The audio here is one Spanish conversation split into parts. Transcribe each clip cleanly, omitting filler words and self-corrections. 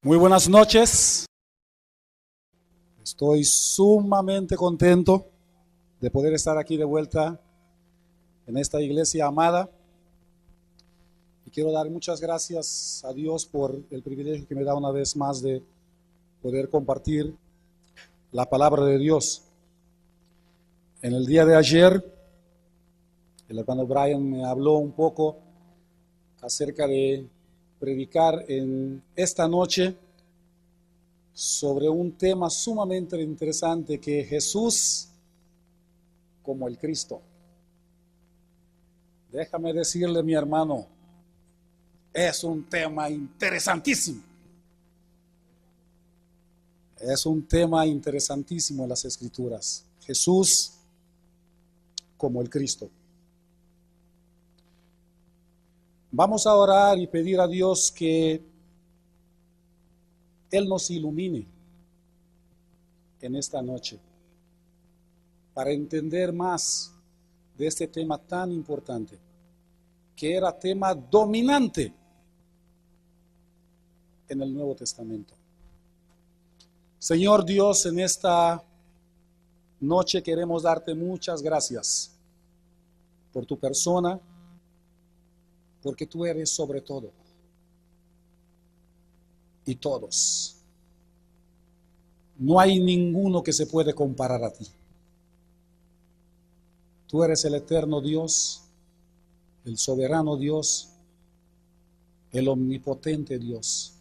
Muy buenas noches. Estoy sumamente contento de poder estar aquí de vuelta en esta iglesia amada. Y quiero dar muchas gracias a Dios por el privilegio que me da una vez más de poder compartir la palabra de Dios. En el día de ayer, el hermano Brian me habló un poco acerca de predicar en esta noche sobre un tema sumamente interesante, que Jesús como el Cristo. Déjame decirle, mi hermano, es un tema interesantísimo. Es un tema interesantísimo en las Escrituras. Jesús como el Cristo. Vamos a orar y pedir a Dios que Él nos ilumine en esta noche para entender más de este tema tan importante, que era tema dominante en el Nuevo Testamento. Señor Dios, en esta noche queremos darte muchas gracias por tu persona, porque tú eres sobre todo y todos. No hay ninguno que se puede comparar a ti. Tú eres el eterno Dios, el soberano Dios, el omnipotente Dios.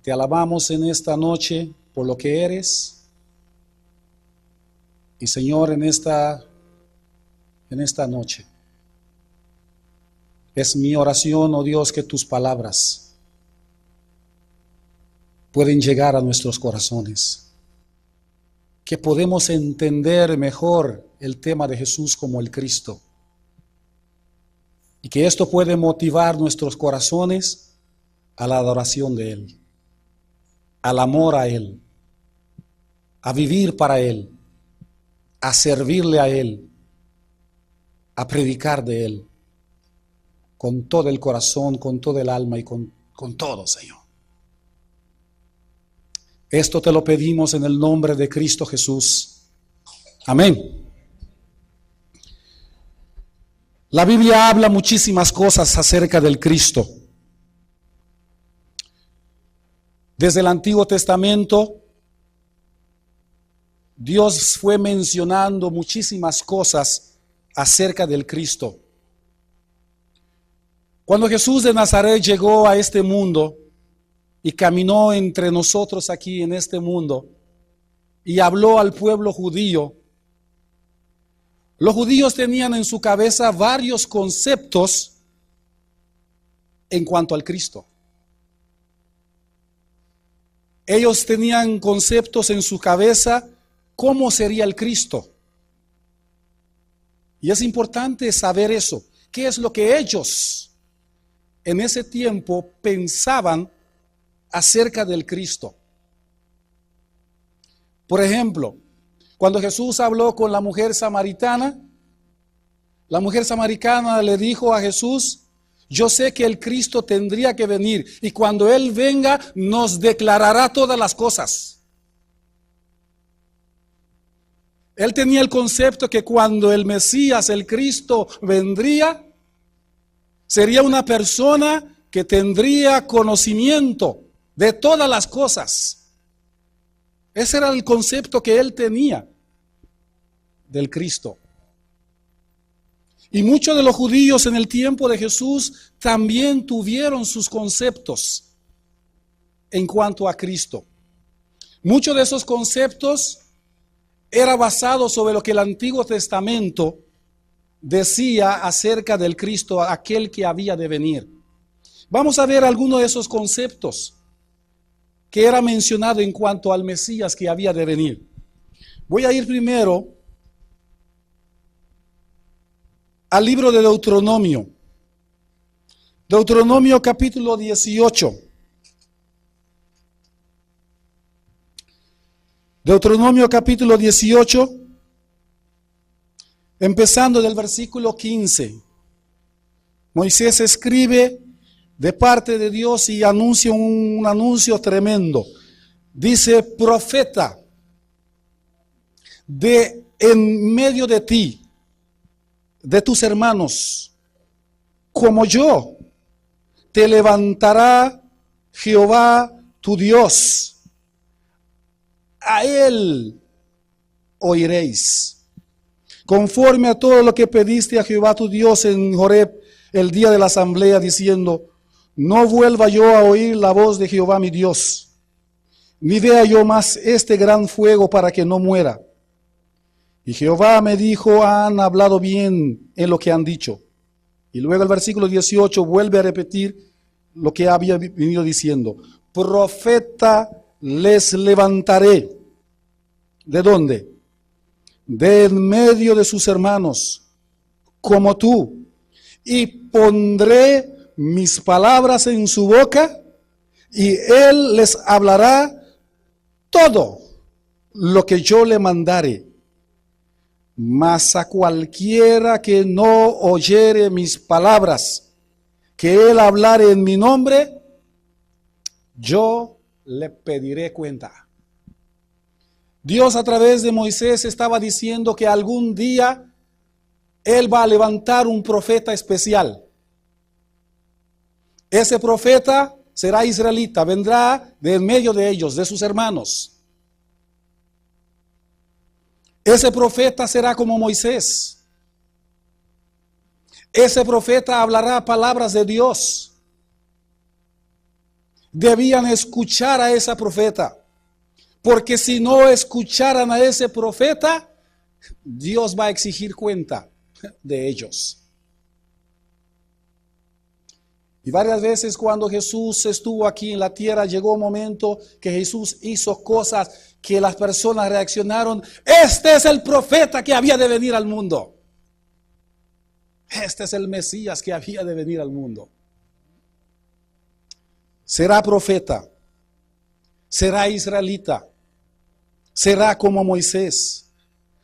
Te alabamos en esta noche por lo que eres. Y Señor, en esta noche, es mi oración, oh Dios, que tus palabras pueden llegar a nuestros corazones, que podemos entender mejor el tema de Jesús como el Cristo, y que esto puede motivar nuestros corazones a la adoración de Él, al amor a Él, a vivir para Él, a servirle a Él, a predicar de Él, con todo el corazón, con todo el alma y con todo, Señor. Esto te lo pedimos en el nombre de Cristo Jesús. Amén. La Biblia habla muchísimas cosas acerca del Cristo. Desde el Antiguo Testamento, Dios fue mencionando muchísimas cosas acerca del Cristo. Cuando Jesús de Nazaret llegó a este mundo y caminó entre nosotros aquí en este mundo y habló al pueblo judío, los judíos tenían en su cabeza varios conceptos en cuanto al Cristo. Ellos tenían conceptos en su cabeza cómo sería el Cristo. Y es importante saber eso. ¿Qué es lo que ellos en ese tiempo pensaban acerca del Cristo? Por ejemplo, cuando Jesús habló con la mujer samaritana le dijo a Jesús: yo sé que el Cristo tendría que venir, y cuando Él venga nos declarará todas las cosas. Él tenía el concepto que cuando el Mesías, el Cristo, vendría, sería una persona que tendría conocimiento de todas las cosas. Ese era el concepto que él tenía del Cristo. Y muchos de los judíos en el tiempo de Jesús también tuvieron sus conceptos en cuanto a Cristo. Muchos de esos conceptos era basado sobre lo que el Antiguo Testamento decía acerca del Cristo, aquel que había de venir. Vamos a ver algunos de esos conceptos que era mencionado en cuanto al Mesías que había de venir. Voy a ir primero al libro de Deuteronomio. Deuteronomio capítulo 18. Deuteronomio capítulo 18, empezando del versículo 15. Moisés escribe: de parte de Dios y anuncia un anuncio tremendo. Dice: profeta de en medio de ti, de tus hermanos, como yo, te levantará Jehová tu Dios. A él oiréis, conforme a todo lo que pediste a Jehová tu Dios en Horeb el día de la asamblea, diciendo: no vuelva yo a oír la voz de Jehová mi Dios, ni vea yo más este gran fuego para que no muera. Y Jehová me dijo: han hablado bien en lo que han dicho. Y luego el versículo 18 vuelve a repetir lo que había venido diciendo: profeta les levantaré. ¿De dónde? De en medio de sus hermanos, como tú, y pondré mis palabras en su boca, y él les hablará todo lo que yo le mandare. Mas a cualquiera que no oyere mis palabras, que él hablare en mi nombre, yo le pediré cuenta. Dios a través de Moisés estaba diciendo que algún día él va a levantar un profeta especial. Ese profeta será israelita, vendrá de en medio de ellos, de sus hermanos. Ese profeta será como Moisés. Ese profeta hablará palabras de Dios. Debían escuchar a ese profeta, porque si no escucharan a ese profeta, Dios va a exigir cuenta de ellos. Y varias veces cuando Jesús estuvo aquí en la tierra, llegó un momento que Jesús hizo cosas que las personas reaccionaron: este es el profeta que había de venir al mundo. Este es el Mesías que había de venir al mundo. Será profeta, será israelita, será como Moisés,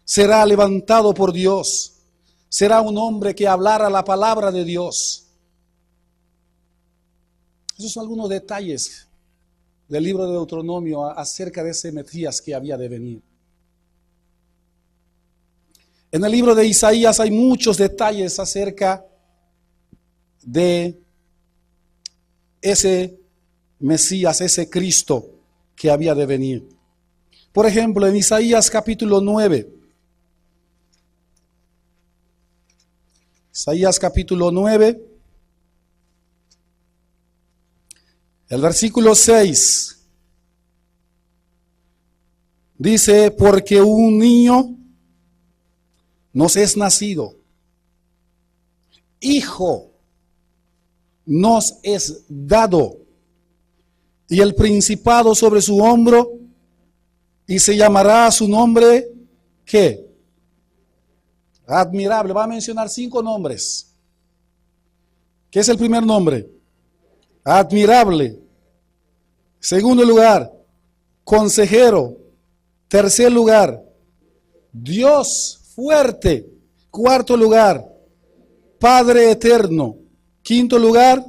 será levantado por Dios, será un hombre que hablara la palabra de Dios. Esos son algunos detalles del libro de Deuteronomio acerca de ese Mesías que había de venir. En el libro de Isaías hay muchos detalles acerca de ese Mesías, ese Cristo que había de venir. Por ejemplo, en Isaías capítulo 9. Isaías capítulo 9. El versículo 6 dice: porque un niño nos es nacido, hijo nos es dado, y el principado sobre su hombro, y se llamará su nombre, ¿qué? Admirable. Va a mencionar 5 nombres. ¿Qué es el primer nombre? Admirable. Segundo lugar, consejero. Tercer lugar, Dios fuerte. Cuarto lugar, Padre eterno. Quinto lugar,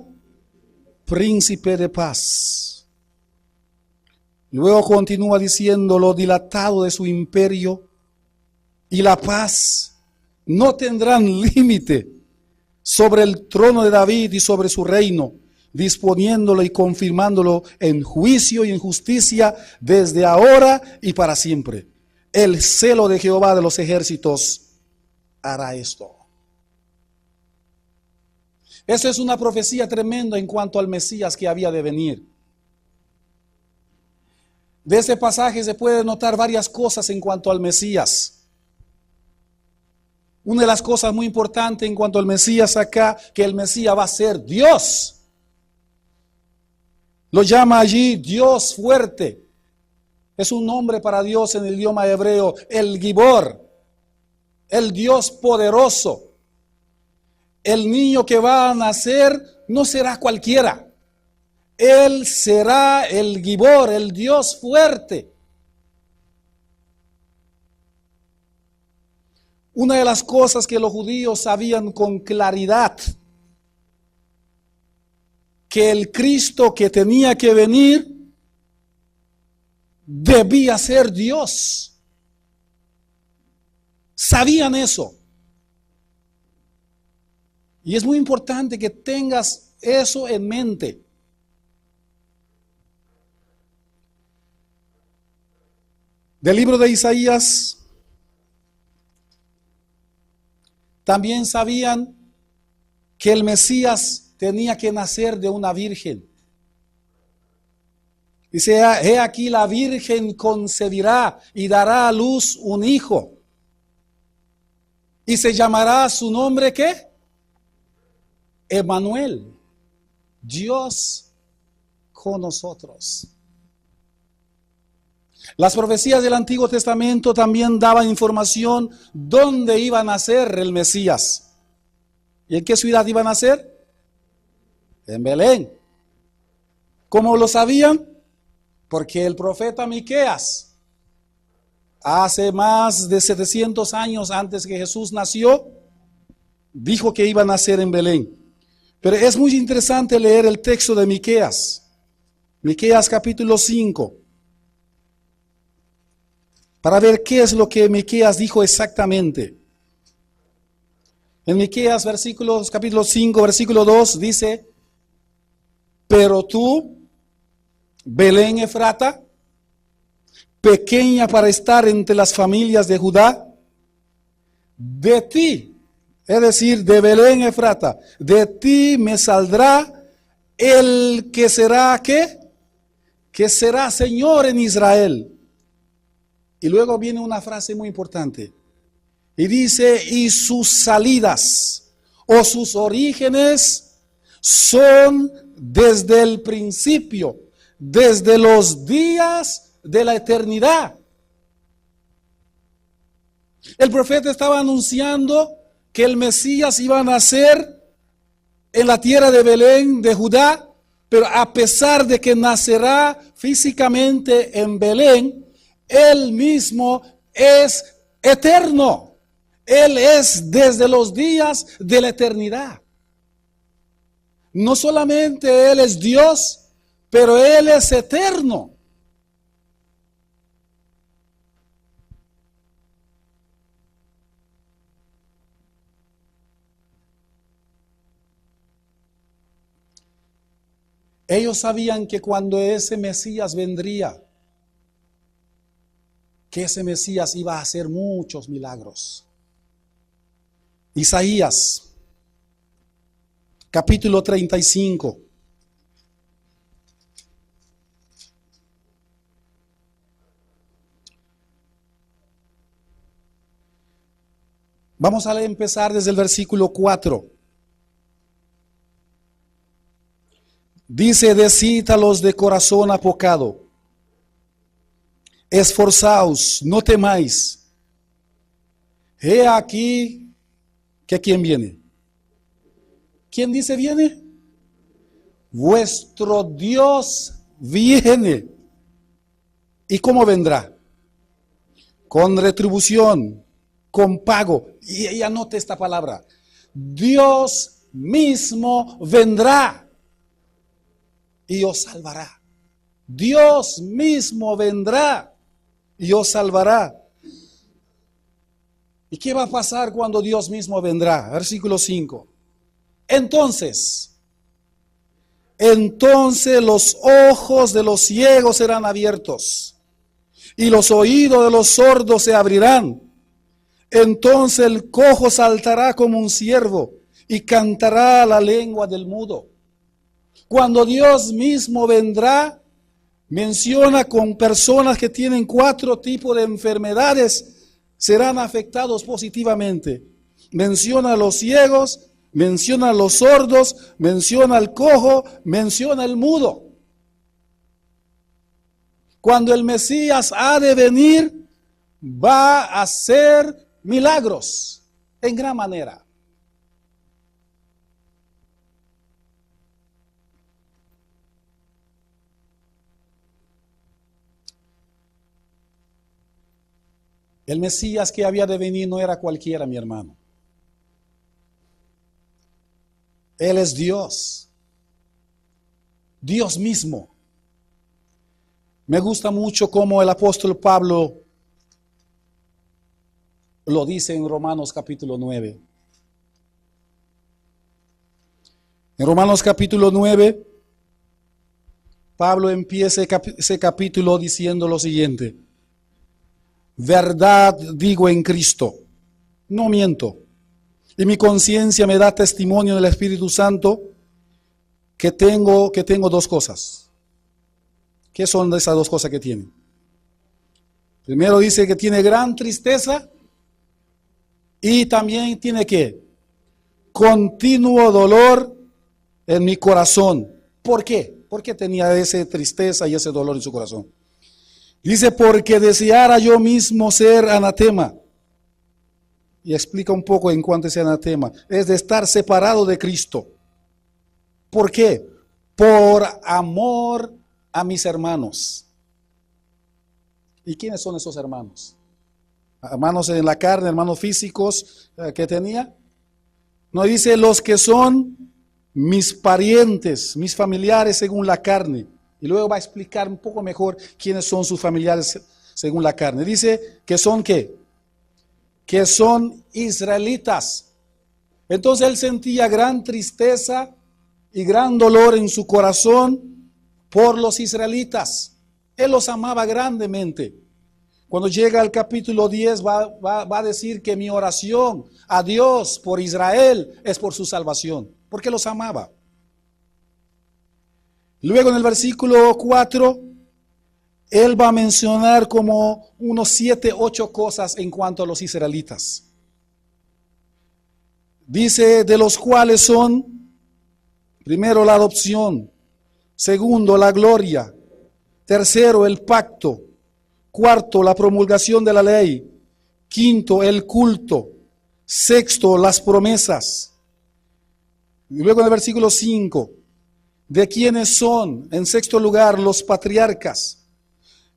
príncipe de paz. Luego continúa diciendo: lo dilatado de su imperio y la paz no tendrán límite sobre el trono de David y sobre su reino, disponiéndolo y confirmándolo en juicio y en justicia desde ahora y para siempre. El celo de Jehová de los ejércitos hará esto. Eso es una profecía tremenda en cuanto al Mesías que había de venir. De ese pasaje se puede notar varias cosas en cuanto al Mesías. Una de las cosas muy importantes en cuanto al Mesías acá, que el Mesías va a ser Dios. Lo llama allí Dios fuerte. Es un nombre para Dios en el idioma hebreo, el Gibor, el Dios poderoso. El niño que va a nacer no será cualquiera. Él será el Gibor, el Dios fuerte. Una de las cosas que los judíos sabían con claridad, que el Cristo que tenía que venir debía ser Dios. Sabían eso. Y es muy importante que tengas eso en mente. Del libro de Isaías, también sabían que el Mesías tenía que nacer de una virgen. Dice, he aquí la virgen concebirá y dará a luz un hijo. Y se llamará su nombre, ¿qué? Emmanuel, Dios con nosotros. Las profecías del Antiguo Testamento también daban información dónde iba a nacer el Mesías. ¿Y en qué ciudad iba a nacer? En Belén. ¿Cómo lo sabían? Porque el profeta Miqueas, hace más de 700 años antes que Jesús nació, dijo que iba a nacer en Belén. Pero es muy interesante leer el texto de Miqueas. Miqueas capítulo 5. Para ver qué es lo que Miqueas dijo exactamente. En Miqueas capítulo 5, versículo 2 dice, pero tú, Belén Efrata, pequeña para estar entre las familias de Judá, de ti, es decir, de Belén Efrata, de ti me saldrá el que será, ¿qué? Que será Señor en Israel. Y luego viene una frase muy importante. Y dice, y sus salidas o sus orígenes son desde el principio, desde los días de la eternidad. El profeta estaba anunciando que el Mesías iba a nacer en la tierra de Belén, de Judá, pero a pesar de que nacerá físicamente en Belén, Él mismo es eterno. Él es desde los días de la eternidad. No solamente Él es Dios, pero Él es eterno. Ellos sabían que cuando ese Mesías vendría, que ese Mesías iba a hacer muchos milagros. Isaías, capítulo 35. Vamos a empezar desde el versículo 4. Dice, decid a los de corazón apocado, esforzaos, no temáis. He aquí que ¿quién viene? ¿Quién dice viene? Vuestro Dios viene. ¿Y cómo vendrá? Con retribución, con pago. Y anote esta palabra. Dios mismo vendrá y os salvará. Dios mismo vendrá y os salvará. ¿Y qué va a pasar cuando Dios mismo vendrá? Versículo 5. Entonces los ojos de los ciegos serán abiertos y los oídos de los sordos se abrirán. Entonces el cojo saltará como un ciervo y cantará la lengua del mudo. Cuando Dios mismo vendrá, menciona con personas que tienen 4 tipos de enfermedades, serán afectados positivamente. Menciona a los ciegos, menciona a los sordos, menciona al cojo, menciona al mudo. Cuando el Mesías ha de venir, va a hacer milagros en gran manera. El Mesías que había de venir no era cualquiera, mi hermano. Él es Dios. Dios mismo. Me gusta mucho cómo el apóstol Pablo lo dice en Romanos capítulo 9. En Romanos capítulo 9, Pablo empieza ese capítulo diciendo lo siguiente: verdad digo en Cristo, no miento, y mi conciencia me da testimonio del Espíritu Santo que tengo dos cosas. ¿Qué son esas dos cosas que tiene? Primero dice que tiene gran tristeza y también tiene ¿qué? Continuo dolor en mi corazón. ¿Por qué? ¿Por qué tenía esa tristeza y ese dolor en su corazón? Dice, porque deseara yo mismo ser anatema. Y explica un poco en cuanto a ese anatema. Es de estar separado de Cristo. ¿Por qué? Por amor a mis hermanos. ¿Y quiénes son esos hermanos? Hermanos en la carne, hermanos físicos que tenía. No dice los que son mis parientes, mis familiares según la carne. Y luego va a explicar un poco mejor quiénes son sus familiares según la carne. Dice que son ¿qué? Que son israelitas. Entonces él sentía gran tristeza y gran dolor en su corazón por los israelitas. Él los amaba grandemente. Cuando llega al capítulo 10 va a decir que mi oración a Dios por Israel es por su salvación, porque los amaba. Luego en el versículo 4, él va a mencionar como unos 7, 8 cosas en cuanto a los israelitas. Dice, de los cuales son, primero, la adopción, segundo, la gloria, tercero, el pacto, cuarto, la promulgación de la ley, quinto, el culto, sexto, las promesas. Y luego en el versículo 5, de quienes son, en sexto lugar, los patriarcas,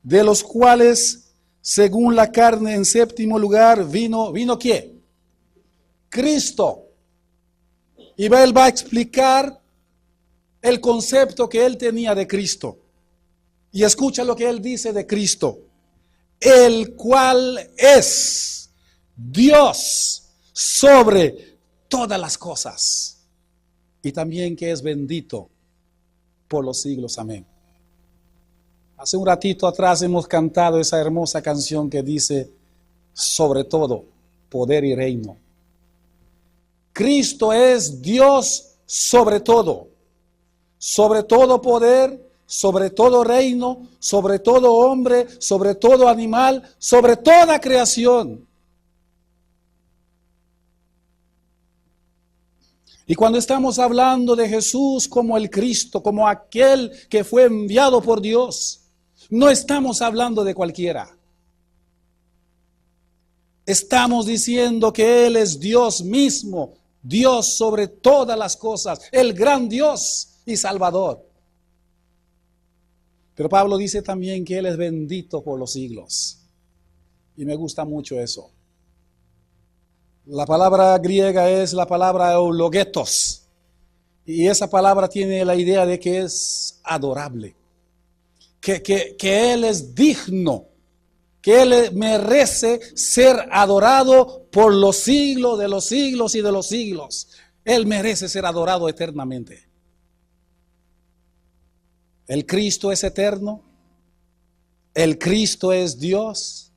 de los cuales, según la carne, en séptimo lugar, ¿vino quién? Cristo. Y él va a explicar el concepto que él tenía de Cristo. Y escucha lo que él dice de Cristo. El cual es Dios sobre todas las cosas. Y también que es bendito por los siglos. Amén. Hace un ratito atrás hemos cantado esa hermosa canción que dice, sobre todo, poder y reino. Cristo es Dios sobre todo poder, sobre todo reino, sobre todo hombre, sobre todo animal, sobre toda creación. Y cuando estamos hablando de Jesús como el Cristo, como aquel que fue enviado por Dios, no estamos hablando de cualquiera. Estamos diciendo que Él es Dios mismo, Dios sobre todas las cosas, el gran Dios y Salvador. Pero Pablo dice también que Él es bendito por los siglos. Y me gusta mucho eso. La palabra griega es la palabra eulogetos. Y esa palabra tiene la idea de que es adorable. Que Él es digno. Que Él merece ser adorado por los siglos de los siglos y de los siglos. Él merece ser adorado eternamente. El Cristo es eterno. El Cristo es Dios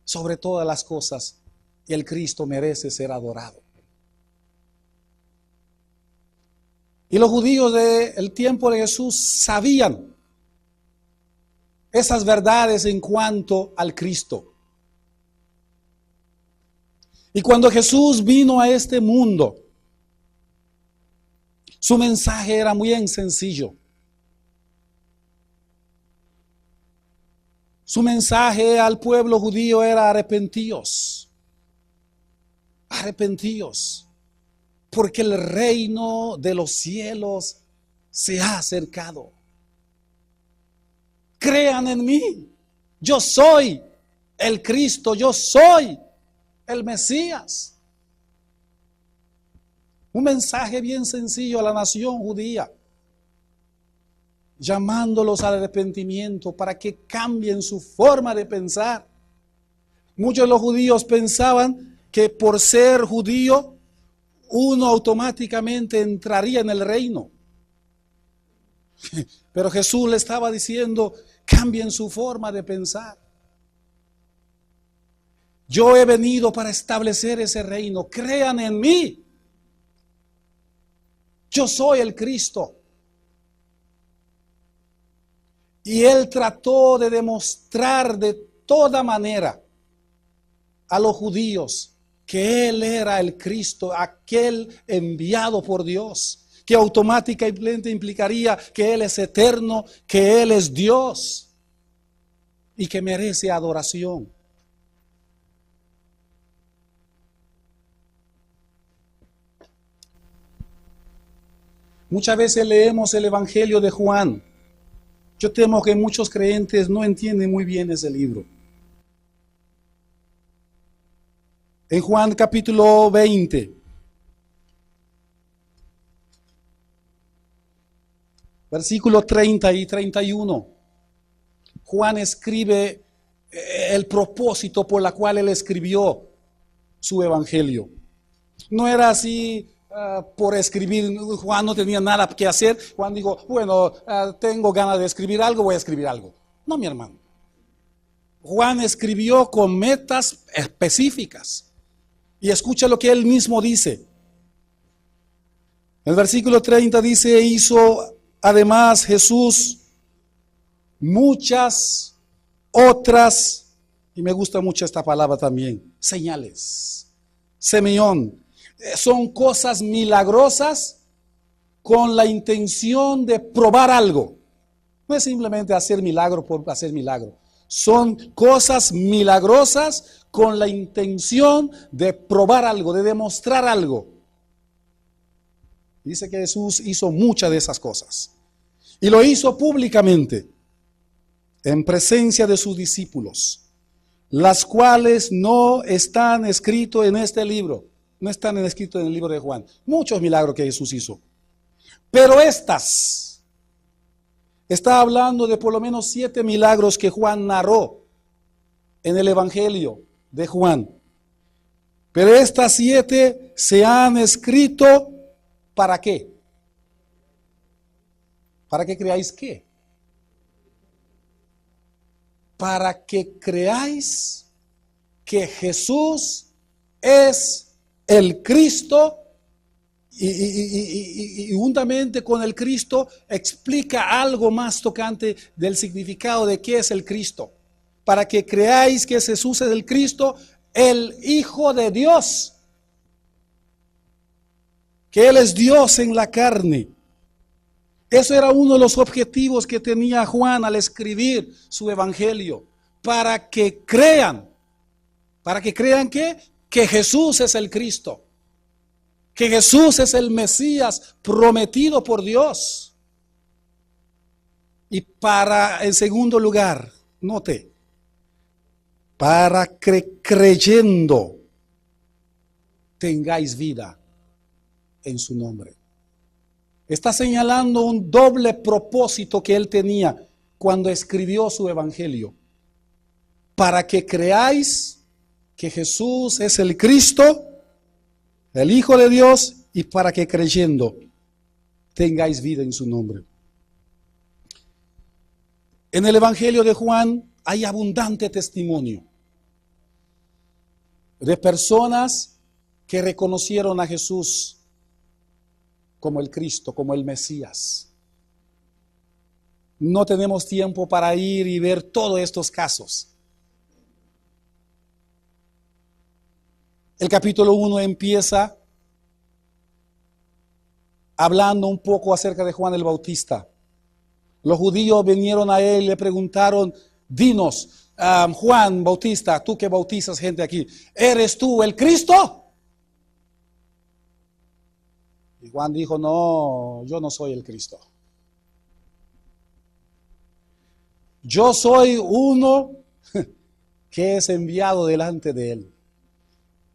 sobre todas las cosas. Y el Cristo merece ser adorado. Y los judíos del tiempo de Jesús sabían esas verdades en cuanto al Cristo. Y cuando Jesús vino a este mundo, su mensaje era muy sencillo. Su mensaje al pueblo judío era arrepentíos. Arrepentíos, porque el reino de los cielos se ha acercado. Crean en mí. Yo soy el Cristo, yo soy el Mesías. Un mensaje bien sencillo a la nación judía. llamándolos al arrepentimiento para que cambien su forma de pensar. Muchos de los judíos pensaban que por ser judío uno automáticamente entraría en el reino. Pero Jesús le estaba diciendo, cambien su forma de pensar. Yo he venido para establecer ese reino. Crean en mí. Yo soy el Cristo. Y él trató de demostrar de toda manera a los judíos que él era el Cristo, aquel enviado por Dios, que automáticamente implicaría que él es eterno, que él es Dios y que merece adoración. Muchas veces leemos el Evangelio de Juan. Yo temo que muchos creyentes no entienden muy bien ese libro. En Juan capítulo 20, versículo 30 y 31, Juan escribe el propósito por la cual él escribió su evangelio. No era así por escribir. Juan no tenía nada que hacer. Juan dijo, bueno, tengo ganas de escribir algo, voy a escribir algo. No, mi hermano. Juan escribió con metas específicas. Y escucha lo que él mismo dice. El versículo 30 dice, hizo además Jesús muchas otras, y me gusta mucho esta palabra también, señales, semillón. Son cosas milagrosas con la intención de probar algo. No es simplemente hacer milagro por hacer milagro. Son cosas milagrosas con la intención de probar algo, de demostrar algo. Dice que Jesús hizo muchas de esas cosas. Y lo hizo públicamente, en presencia de sus discípulos, las cuales no están escritos en este libro. No están escritos en el libro de Juan. Muchos milagros que Jesús hizo. Pero estas, está hablando de por lo menos 7 milagros que Juan narró en el Evangelio de Juan. Pero estas 7 se han escrito ¿para qué? ¿Para que creáis qué? Para que creáis que Jesús es el Cristo y juntamente con el Cristo explica algo más tocante del significado de qué es el Cristo. Para que creáis que Jesús es el Cristo, el Hijo de Dios, que Él es Dios en la carne. Eso era uno de los objetivos que tenía Juan al escribir su evangelio, para que crean que Jesús es el Cristo, que Jesús es el Mesías prometido por Dios. Y en segundo lugar, note, para que creyendo tengáis vida en su nombre. Está señalando un doble propósito que él tenía cuando escribió su evangelio. Para que creáis que Jesús es el Cristo, el Hijo de Dios, y para que creyendo tengáis vida en su nombre. En el evangelio de Juan hay abundante testimonio de personas que reconocieron a Jesús como el Cristo, como el Mesías. No tenemos tiempo para ir y ver todos estos casos. El capítulo 1 empieza hablando un poco acerca de Juan el Bautista. Los judíos vinieron a él y le preguntaron, dinos, Juan Bautista, tú que bautizas gente aquí, ¿eres tú el Cristo? Y Juan dijo, no, yo no soy el Cristo. Yo soy uno que es enviado delante de él.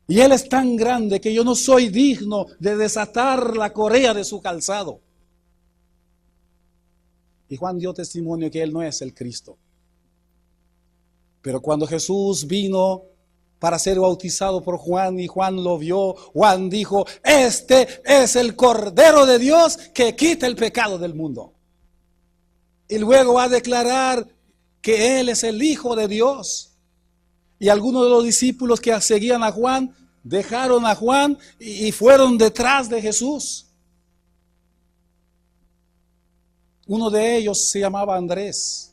Y él es tan grande que yo no soy digno de desatar la correa de su calzado. Y Juan dio testimonio que él no es el Cristo. Pero cuando Jesús vino para ser bautizado por Juan y Juan lo vio, Juan dijo: este es el Cordero de Dios que quita el pecado del mundo. Y luego va a declarar que él es el Hijo de Dios. Y algunos de los discípulos que seguían a Juan dejaron a Juan y fueron detrás de Jesús. Uno de ellos se llamaba Andrés.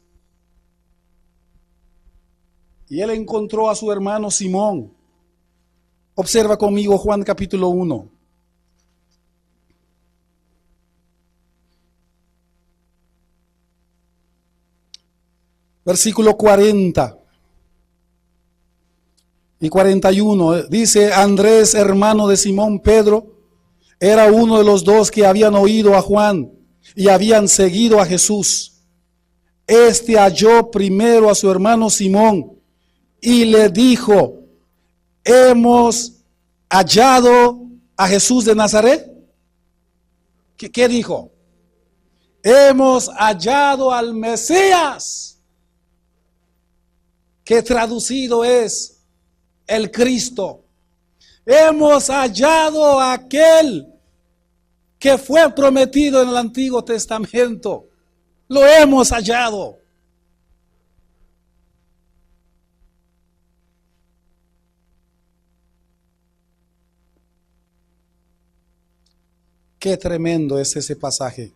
Y él encontró a su hermano Simón. Observa conmigo Juan capítulo 1. Versículo 40 y 41. Dice: Andrés, hermano de Simón Pedro, era uno de los dos que habían oído a Juan y habían seguido a Jesús. Este halló primero a su hermano Simón y le dijo: hemos hallado a Jesús de Nazaret. ¿Qué dijo? Hemos hallado al Mesías, que traducido es el Cristo. Hemos hallado a aquel que fue prometido en el Antiguo Testamento. Lo hemos hallado. Qué tremendo es ese pasaje.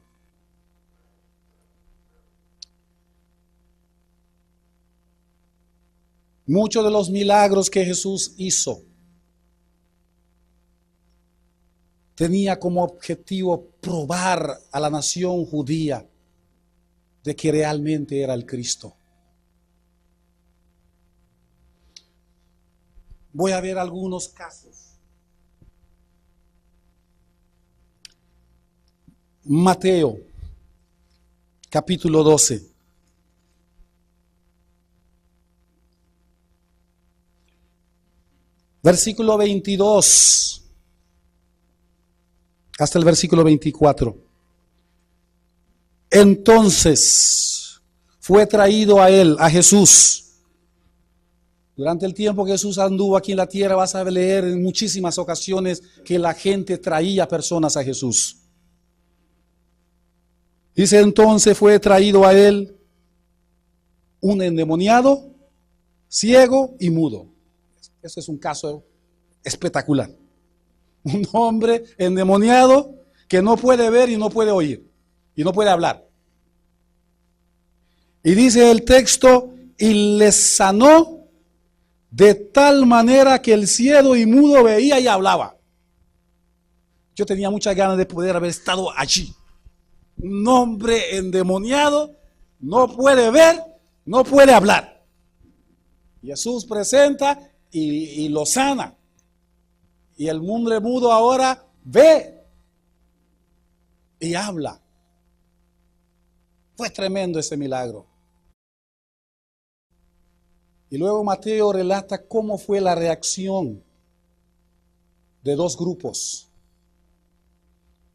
Muchos de los milagros que Jesús hizo tenía como objetivo probar a la nación judía de que realmente era el Cristo. Voy a ver algunos casos. Mateo, capítulo 12. Versículo 22 hasta el versículo 24. Entonces fue traído a él, a Jesús. Durante el tiempo que Jesús anduvo aquí en la tierra, vas a leer en muchísimas ocasiones que la gente traía personas a Jesús. Dice: entonces fue traído a él un endemoniado, ciego y mudo. Este es un caso espectacular. Un hombre endemoniado que no puede ver y no puede oír y no puede hablar. Y dice el texto: y les sanó de tal manera que el ciego y mudo veía y hablaba. Yo tenía muchas ganas de poder haber estado allí. Un hombre endemoniado, no puede ver, no puede hablar. Jesús presenta y lo sana. Y el hombre mudo ahora ve y habla. Fue tremendo ese milagro. Y luego Mateo relata cómo fue la reacción de dos grupos.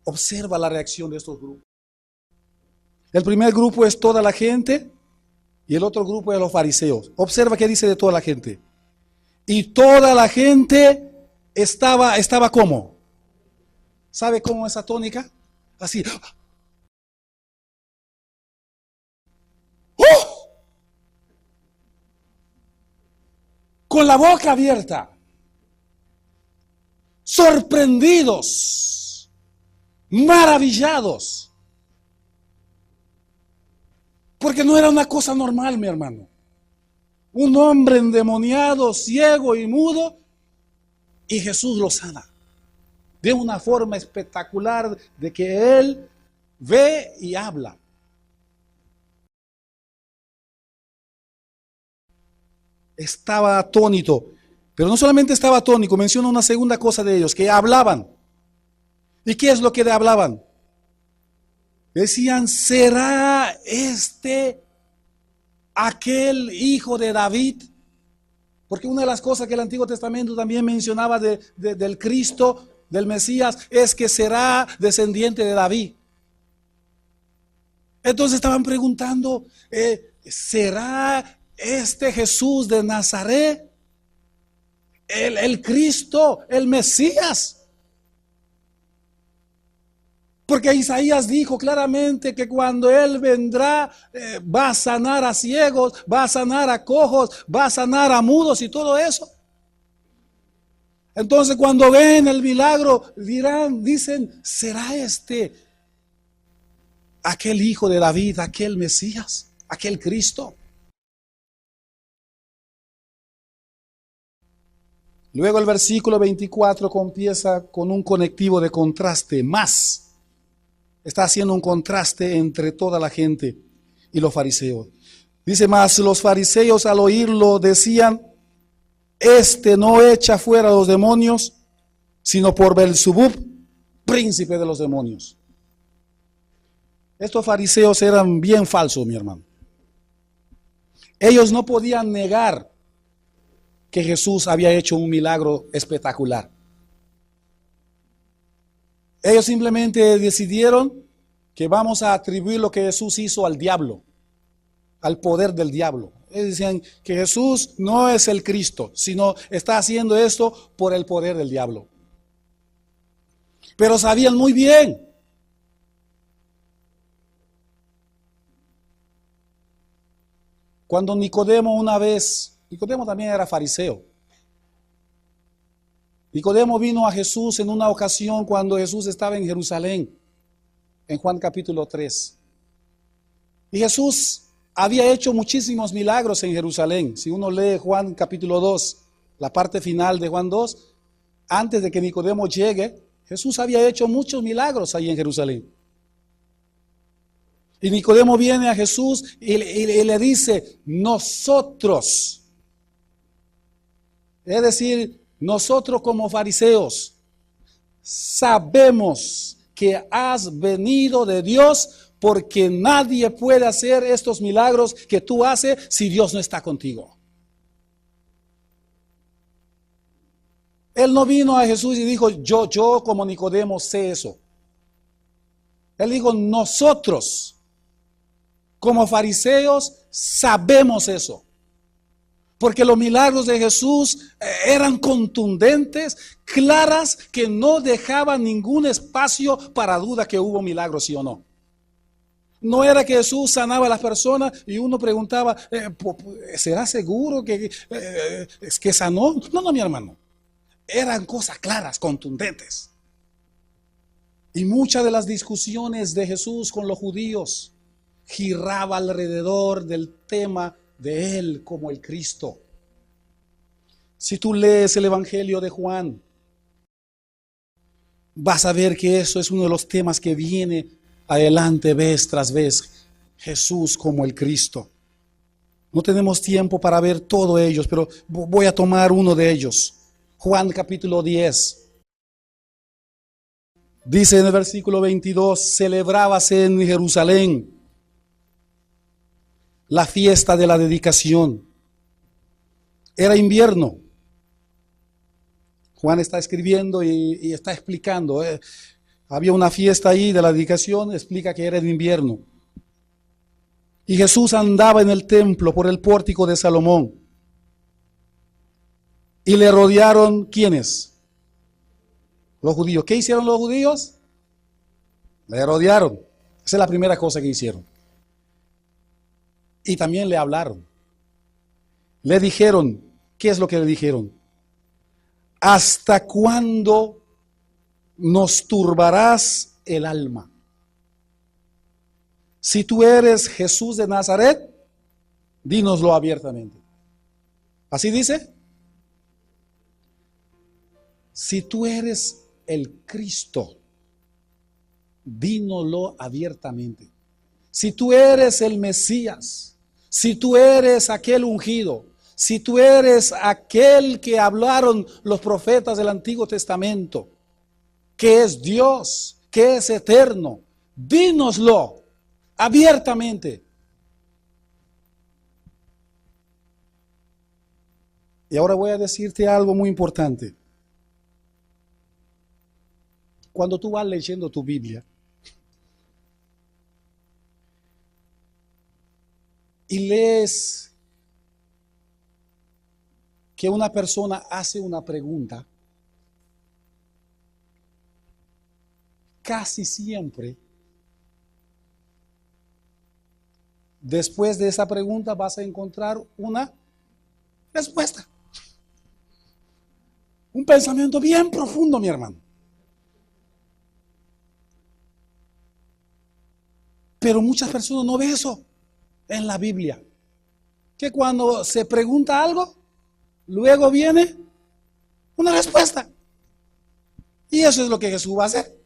Observa la reacción de estos grupos. El primer grupo es toda la gente y el otro grupo es los fariseos. Observa qué dice de toda la gente. Y toda la gente estaba ¿cómo? ¿Sabe cómo es atónica? Así. ¡Oh! Con la boca abierta. Sorprendidos. Maravillados. Porque no era una cosa normal, mi hermano. Un hombre endemoniado, ciego y mudo, y Jesús lo sana. De una forma espectacular de que él ve y habla. Estaba atónito, pero no solamente estaba atónito, menciona una segunda cosa de ellos, que hablaban. ¿Y qué es lo que hablaban? Decían: ¿será este aquel hijo de David? Porque una de las cosas que el Antiguo Testamento también mencionaba del Cristo, del Mesías, es que será descendiente de David. Entonces estaban preguntando, ¿será este Jesús de Nazaret el Cristo, el Mesías? Porque Isaías dijo claramente que cuando Él vendrá, va a sanar a ciegos, va a sanar a cojos, va a sanar a mudos y todo eso. Entonces cuando ven el milagro, dicen, ¿será este aquel hijo de David, aquel Mesías, aquel Cristo? Luego el versículo 24 comienza con un conectivo de contraste, más. Está haciendo un contraste entre toda la gente y los fariseos. Dice más, los fariseos al oírlo decían, este no echa fuera a los demonios, sino por Belzebub, príncipe de los demonios. Estos fariseos eran bien falsos, mi hermano. Ellos no podían negar que Jesús había hecho un milagro espectacular. Ellos simplemente decidieron que vamos a atribuir lo que Jesús hizo al diablo, al poder del diablo. Ellos decían que Jesús no es el Cristo, sino está haciendo esto por el poder del diablo. Pero sabían muy bien cuando Nicodemo también era fariseo. Nicodemo vino a Jesús en una ocasión cuando Jesús estaba en Jerusalén, en Juan capítulo 3. Y Jesús había hecho muchísimos milagros en Jerusalén. Si uno lee Juan capítulo 2, la parte final de Juan 2, antes de que Nicodemo llegue, Jesús había hecho muchos milagros ahí en Jerusalén. Y Nicodemo viene a Jesús y le dice, nosotros, es decir, nosotros como fariseos, sabemos que has venido de Dios porque nadie puede hacer estos milagros que tú haces si Dios no está contigo. Él no vino a Jesús y dijo, yo como Nicodemo sé eso. Él dijo, nosotros como fariseos sabemos eso. Porque los milagros de Jesús eran contundentes, claras, que no dejaban ningún espacio para duda que hubo milagros, sí o no. No era que Jesús sanaba a las personas y uno preguntaba, ¿será seguro que sanó? No, mi hermano. Eran cosas claras, contundentes. Y muchas de las discusiones de Jesús con los judíos giraba alrededor del tema de Él como el Cristo. Si tú lees el Evangelio de Juan, vas a ver que eso es uno de los temas que viene adelante vez tras vez. Jesús como el Cristo. No tenemos tiempo para ver todos ellos, pero voy a tomar uno de ellos. Juan capítulo 10. Dice en el versículo 22, celebrábase en Jerusalén la fiesta de la dedicación. Era invierno. Juan está escribiendo y está explicando. Había una fiesta ahí de la dedicación, explica que era en invierno. Y Jesús andaba en el templo por el pórtico de Salomón. Y le rodearon, ¿quiénes? Los judíos. ¿Qué hicieron los judíos? Le rodearon. Esa es la primera cosa que hicieron. Y también le hablaron. Le dijeron, ¿qué es lo que le dijeron? ¿Hasta cuándo nos turbarás el alma? Si tú eres Jesús de Nazaret, dínoslo abiertamente. ¿Así dice? Si tú eres el Cristo, dínoslo abiertamente. Si tú eres el Mesías, si tú eres aquel ungido, si tú eres aquel que hablaron los profetas del Antiguo Testamento, que es Dios, que es eterno, dínoslo abiertamente. Y ahora voy a decirte algo muy importante. Cuando tú vas leyendo tu Biblia, y lees que una persona hace una pregunta, casi siempre, después de esa pregunta vas a encontrar una respuesta. Un pensamiento bien profundo, mi hermano. Pero muchas personas no ven eso en la Biblia. Que cuando se pregunta algo, luego viene una respuesta. Y eso es lo que Jesús va a hacer.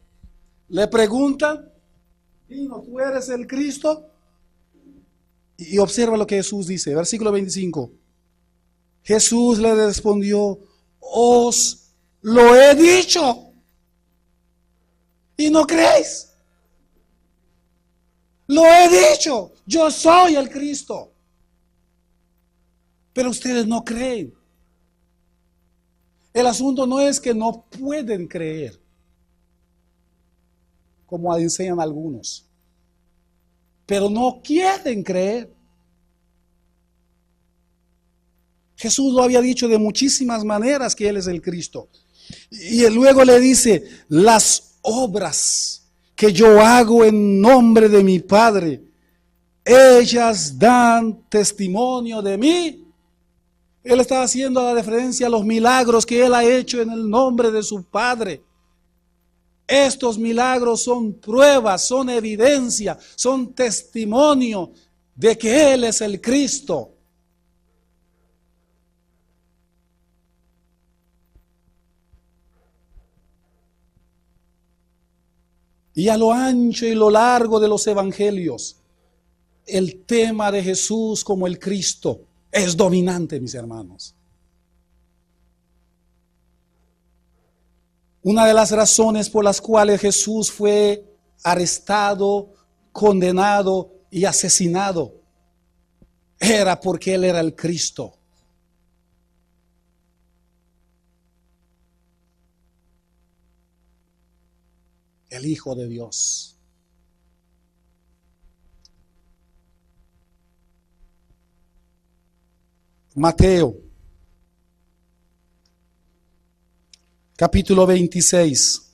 Le preguntan, Dino, ¿tú eres el Cristo? Y observa lo que Jesús dice, versículo 25. Jesús le respondió, os lo he dicho y no creéis. Lo he dicho, yo soy el Cristo. Pero ustedes no creen. El asunto no es que no pueden creer, como enseñan algunos, pero no quieren creer. Jesús lo había dicho de muchísimas maneras que Él es el Cristo. Y luego le dice, las obras que yo hago en nombre de mi Padre, ellas dan testimonio de mí. Él está haciendo la referencia a los milagros que Él ha hecho en el nombre de su Padre. Estos milagros son pruebas, son evidencia, son testimonio de que Él es el Cristo. Y a lo ancho y lo largo de los evangelios, el tema de Jesús como el Cristo es dominante, mis hermanos. Una de las razones por las cuales Jesús fue arrestado, condenado y asesinado era porque Él era el Cristo. El Hijo de Dios. Mateo, capítulo 26.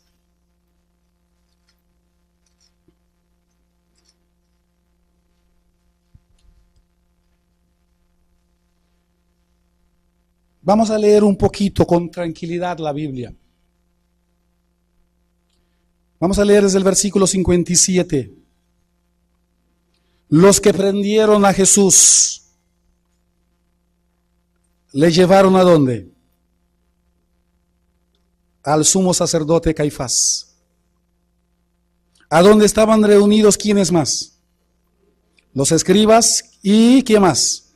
Vamos a leer un poquito con tranquilidad la Biblia. Vamos a leer desde el versículo 57. Los que prendieron a Jesús, ¿le llevaron a dónde? Al sumo sacerdote Caifás. ¿A dónde estaban reunidos quiénes más? Los escribas y ¿quién más?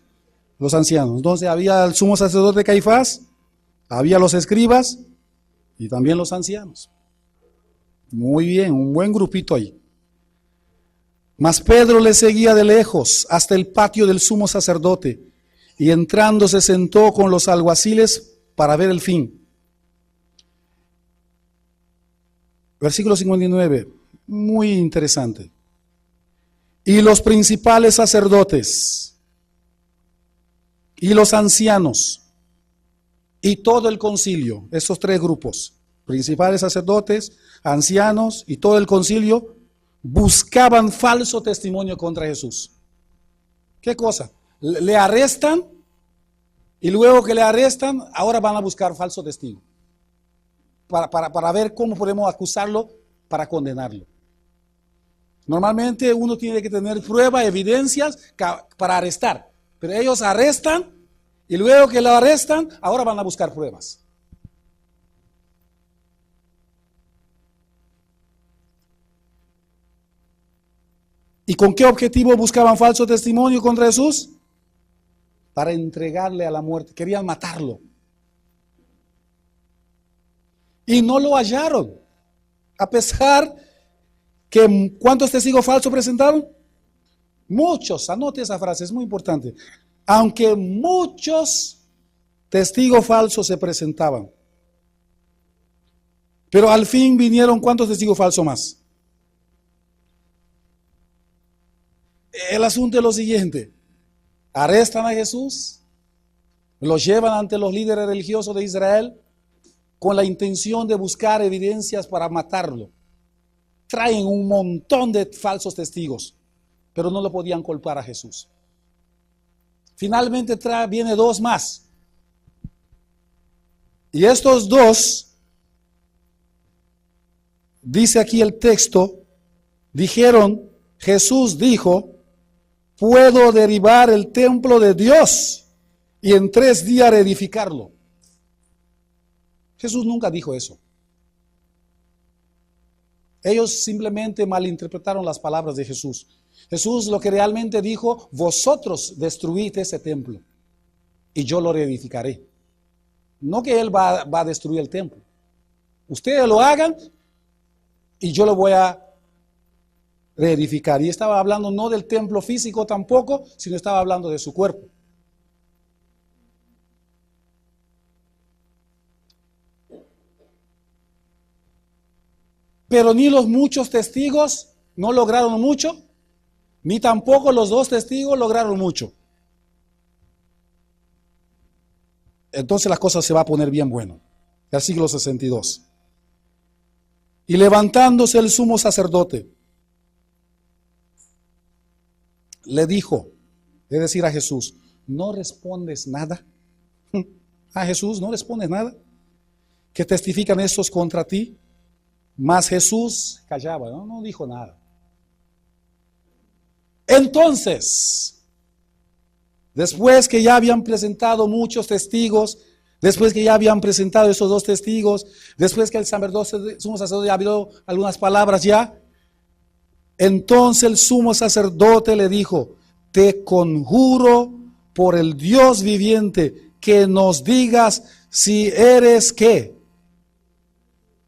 Los ancianos. Entonces había el sumo sacerdote Caifás, había los escribas y también los ancianos. Muy bien, un buen grupito ahí. Mas Pedro le seguía de lejos hasta el patio del sumo sacerdote y entrando se sentó con los alguaciles para ver el fin. Versículo 59, muy interesante. Y los principales sacerdotes y los ancianos y todo el concilio, esos tres grupos, principales sacerdotes, ancianos y todo el concilio, buscaban falso testimonio contra Jesús. ¿Qué cosa? Le arrestan y luego que le arrestan, ahora van a buscar falso testigo para ver cómo podemos acusarlo para condenarlo. Normalmente uno tiene que tener pruebas, evidencias para arrestar, pero ellos arrestan y luego que lo arrestan, ahora van a buscar pruebas. ¿Y con qué objetivo buscaban falso testimonio contra Jesús? Para entregarle a la muerte. Querían matarlo. Y no lo hallaron. A pesar que ¿cuántos testigos falsos presentaron? Muchos. Anote esa frase, es muy importante. Aunque muchos testigos falsos se presentaban. Pero al fin vinieron ¿cuántos testigos falsos más? El asunto es lo siguiente. Arrestan a Jesús, lo llevan ante los líderes religiosos de Israel con la intención de buscar evidencias para matarlo. Traen un montón de falsos testigos, pero no lo podían culpar a Jesús. Finalmente viene dos más. Y estos dos, dice aquí el texto, dijeron, Jesús dijo, puedo derribar el templo de Dios y en 3 días reedificarlo. Jesús nunca dijo eso. Ellos simplemente malinterpretaron las palabras de Jesús. Jesús lo que realmente dijo, vosotros destruid ese templo y yo lo reedificaré. No que Él va a destruir el templo. Ustedes lo hagan y yo lo voy a reedificar. Y estaba hablando no del templo físico tampoco, sino estaba hablando de su cuerpo. Pero ni los muchos testigos no lograron mucho, ni tampoco los 2 testigos lograron mucho. Entonces la cosa se va a poner bien bueno. Versículo 62. Y levantándose el sumo sacerdote, le dijo, es decir a Jesús, ¿no respondes nada? A Jesús, ¿no respondes nada? ¿Qué testifican estos contra ti? Mas Jesús callaba, no dijo nada. Entonces, después que ya habían presentado muchos testigos, después que ya habían presentado esos 2 testigos, después que el sumo sacerdote ya habló algunas palabras ya, entonces el sumo sacerdote le dijo, te conjuro por el Dios viviente que nos digas si eres ¿qué?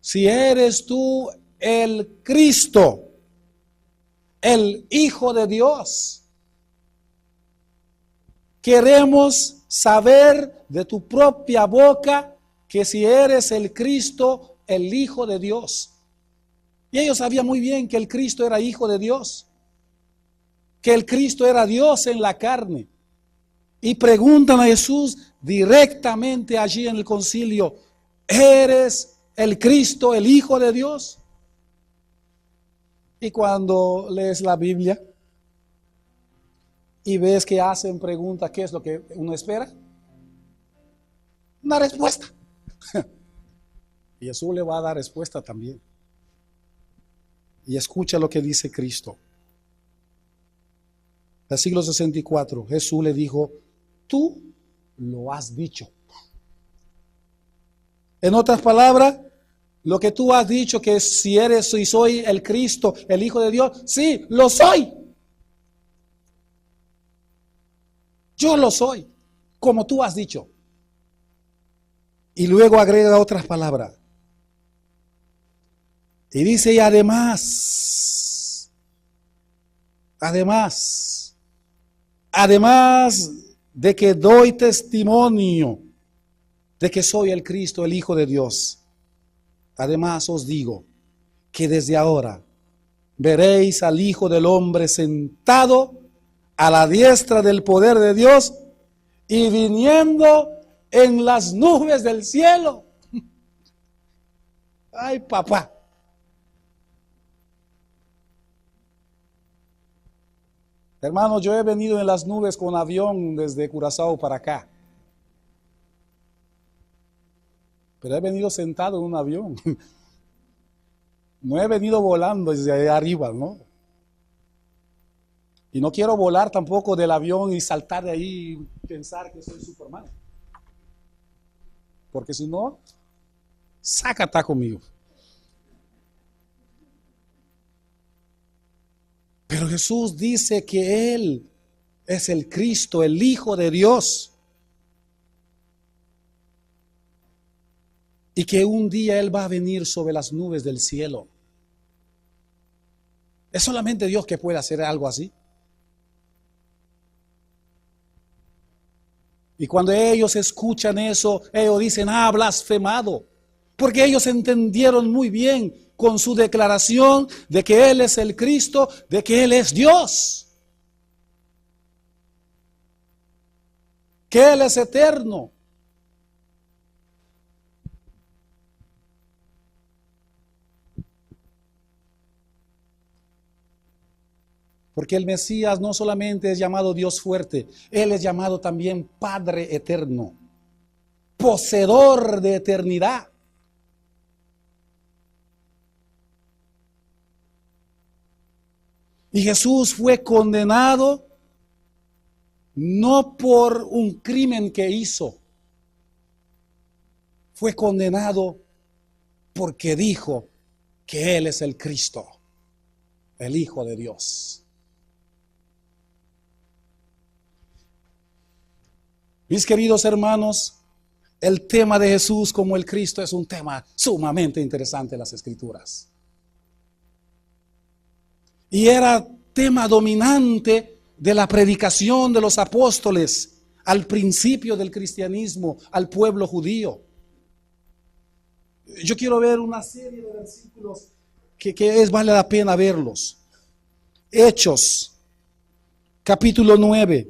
Si eres tú el Cristo, el Hijo de Dios. Queremos saber de tu propia boca que si eres el Cristo, el Hijo de Dios. Y ellos sabían muy bien que el Cristo era Hijo de Dios, que el Cristo era Dios en la carne. Y preguntan a Jesús directamente allí en el concilio, ¿eres el Cristo, el Hijo de Dios? Y cuando lees la Biblia y ves que hacen preguntas, ¿qué es lo que uno espera? Una respuesta. Y Jesús le va a dar respuesta también. Y escucha lo que dice Cristo. Versículo 64, Jesús le dijo, tú lo has dicho. En otras palabras, lo que tú has dicho que si eres y soy el Cristo, el Hijo de Dios, sí, lo soy. Yo lo soy, como tú has dicho. Y luego agrega otras palabras. Y dice, y además de que doy testimonio de que soy el Cristo, el Hijo de Dios, además os digo que desde ahora veréis al Hijo del Hombre sentado a la diestra del poder de Dios y viniendo en las nubes del cielo. Ay, papá. Hermano, yo he venido en las nubes con avión desde Curazao para acá. Pero he venido sentado en un avión. No he venido volando desde allá arriba, ¿no? Y no quiero volar tampoco del avión y saltar de ahí y pensar que soy Superman. Porque si no, sácate conmigo. Pero Jesús dice que Él es el Cristo, el Hijo de Dios. Y que un día Él va a venir sobre las nubes del cielo. ¿Es solamente Dios que puede hacer algo así? Y cuando ellos escuchan eso, ellos dicen, blasfemado. Porque ellos entendieron muy bien con su declaración de que Él es el Cristo, de que Él es Dios. que Él es eterno. Porque el Mesías no solamente es llamado Dios fuerte, Él es llamado también Padre eterno, poseedor de eternidad. Y Jesús fue condenado no por un crimen que hizo, fue condenado porque dijo que Él es el Cristo, el Hijo de Dios. Mis queridos hermanos, el tema de Jesús como el Cristo es un tema sumamente interesante en las Escrituras. Y era tema dominante de la predicación de los apóstoles al principio del cristianismo, al pueblo judío. Yo quiero ver una serie de versículos que vale la pena verlos. Hechos, capítulo 9.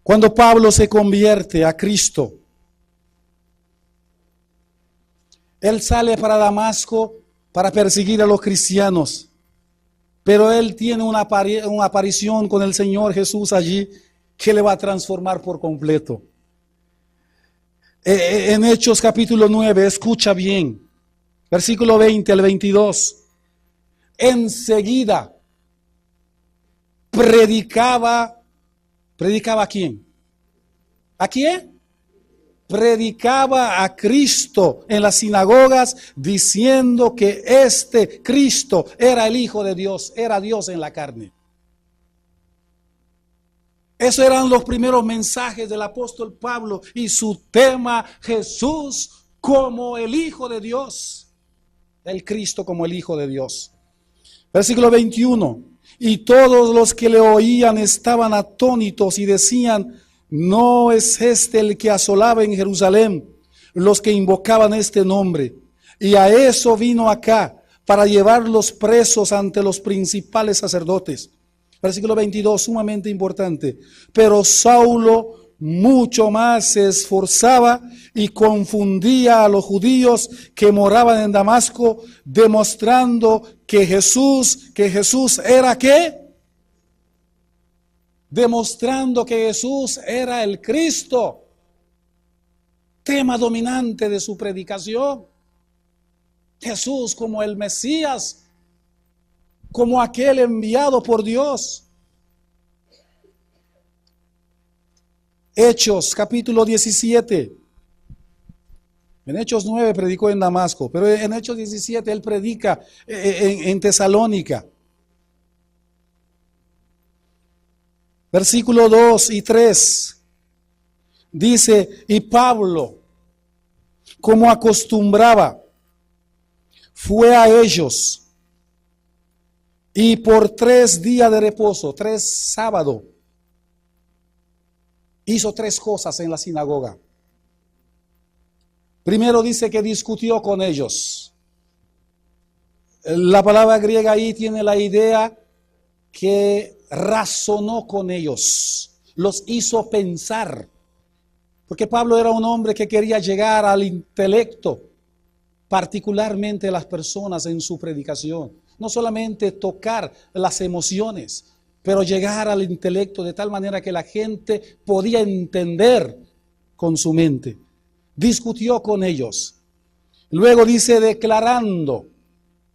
Cuando Pablo se convierte a Cristo, él sale para Damasco para perseguir a los cristianos, pero él tiene una aparición con el Señor Jesús allí que le va a transformar por completo. En Hechos capítulo 9, escucha bien, versículo 20 al 22, enseguida ¿predicaba a quién? ¿A quién? Predicaba a Cristo en las sinagogas diciendo que este Cristo era el Hijo de Dios, era Dios en la carne. Esos eran los primeros mensajes del apóstol Pablo y su tema, Jesús como el Hijo de Dios, el Cristo como el Hijo de Dios. Versículo 21. Y todos los que le oían estaban atónitos y decían, ¿no es este el que asolaba en Jerusalén los que invocaban este nombre? Y a eso vino acá, para llevarlos presos ante los principales sacerdotes. Versículo 22, sumamente importante. Pero Saulo mucho más se esforzaba y confundía a los judíos que moraban en Damasco, demostrando que Jesús era ¿qué? Demostrando que Jesús era el Cristo. Tema dominante de su predicación. Jesús como el Mesías, como aquel enviado por Dios. Hechos, capítulo 17. En Hechos 9 predicó en Damasco, pero en Hechos 17 él predica en Tesalónica. Versículo 2 y 3. Dice, y Pablo, como acostumbraba, fue a ellos y por 3 días de reposo, 3 sábados, hizo 3 cosas en la sinagoga. Primero dice que discutió con ellos. La palabra griega ahí tiene la idea que razonó con ellos, los hizo pensar. Porque Pablo era un hombre que quería llegar al intelecto, particularmente de las personas en su predicación. No solamente tocar las emociones, pero llegar al intelecto de tal manera que la gente podía entender con su mente. Discutió con ellos. Luego dice declarando.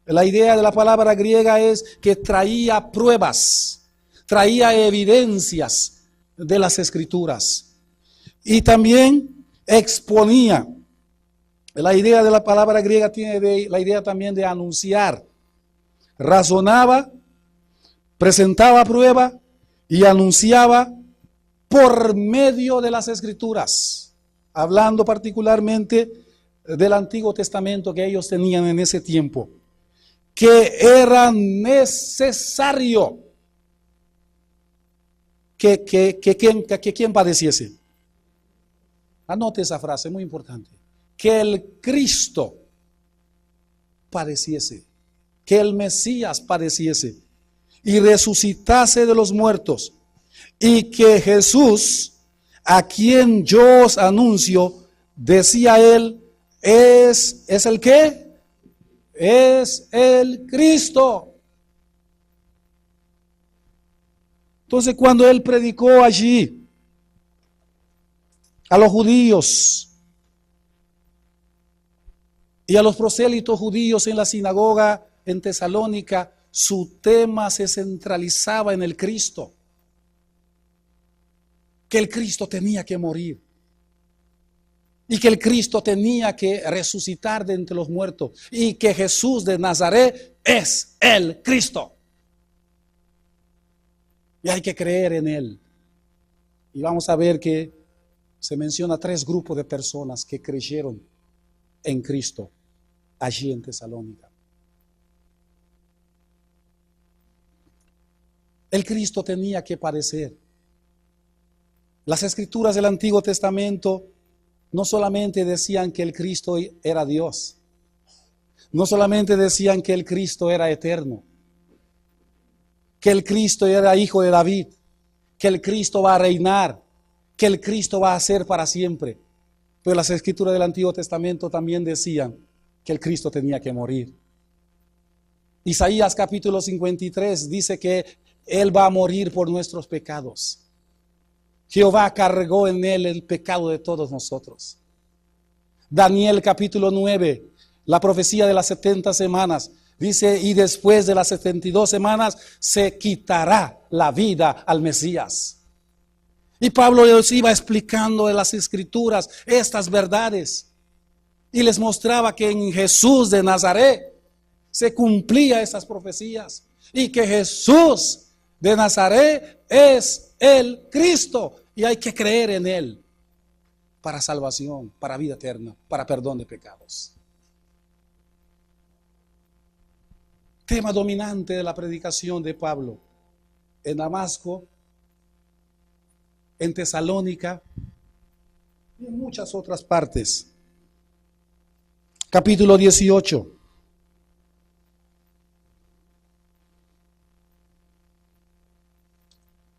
La idea de la palabra griega es que traía pruebas, traía evidencias de las Escrituras. Y también exponía. La idea de la palabra griega tiene la idea también de anunciar. Razonaba, presentaba prueba y anunciaba por medio de las Escrituras, hablando particularmente del Antiguo Testamento que ellos tenían en ese tiempo, que era necesario que quien padeciese. Anote esa frase, muy importante. Que el Cristo padeciese, que el Mesías padeciese y resucitase de los muertos, y que Jesús, a quien yo os anuncio, decía él, ¿es el qué? Es el Cristo. Entonces, cuando él predicó allí a los judíos y a los prosélitos judíos en la sinagoga en Tesalónica, su tema se centralizaba en el Cristo, que el Cristo tenía que morir y que el Cristo tenía que resucitar de entre los muertos y que Jesús de Nazaret es el Cristo. Y hay que creer en Él. Y vamos a ver que se menciona 3 grupos de personas que creyeron en Cristo allí en Tesalónica. El Cristo tenía que padecer. Las escrituras del Antiguo Testamento no solamente decían que el Cristo era Dios, no solamente decían que el Cristo era eterno, que el Cristo era hijo de David, que el Cristo va a reinar, que el Cristo va a ser para siempre. Pero las escrituras del Antiguo Testamento también decían que el Cristo tenía que morir. Isaías capítulo 53 dice que Él va a morir por nuestros pecados. Jehová cargó en Él el pecado de todos nosotros. Daniel capítulo 9, la profecía de las 70 semanas, dice, y después de las 72 semanas se quitará la vida al Mesías. Y Pablo les iba explicando en las escrituras estas verdades y les mostraba que en Jesús de Nazaret se cumplía esas profecías y que Jesús de Nazaret es el Cristo y hay que creer en Él para salvación, para vida eterna, para perdón de pecados. Tema dominante de la predicación de Pablo en Damasco, en Tesalónica y en muchas otras partes. Capítulo 18.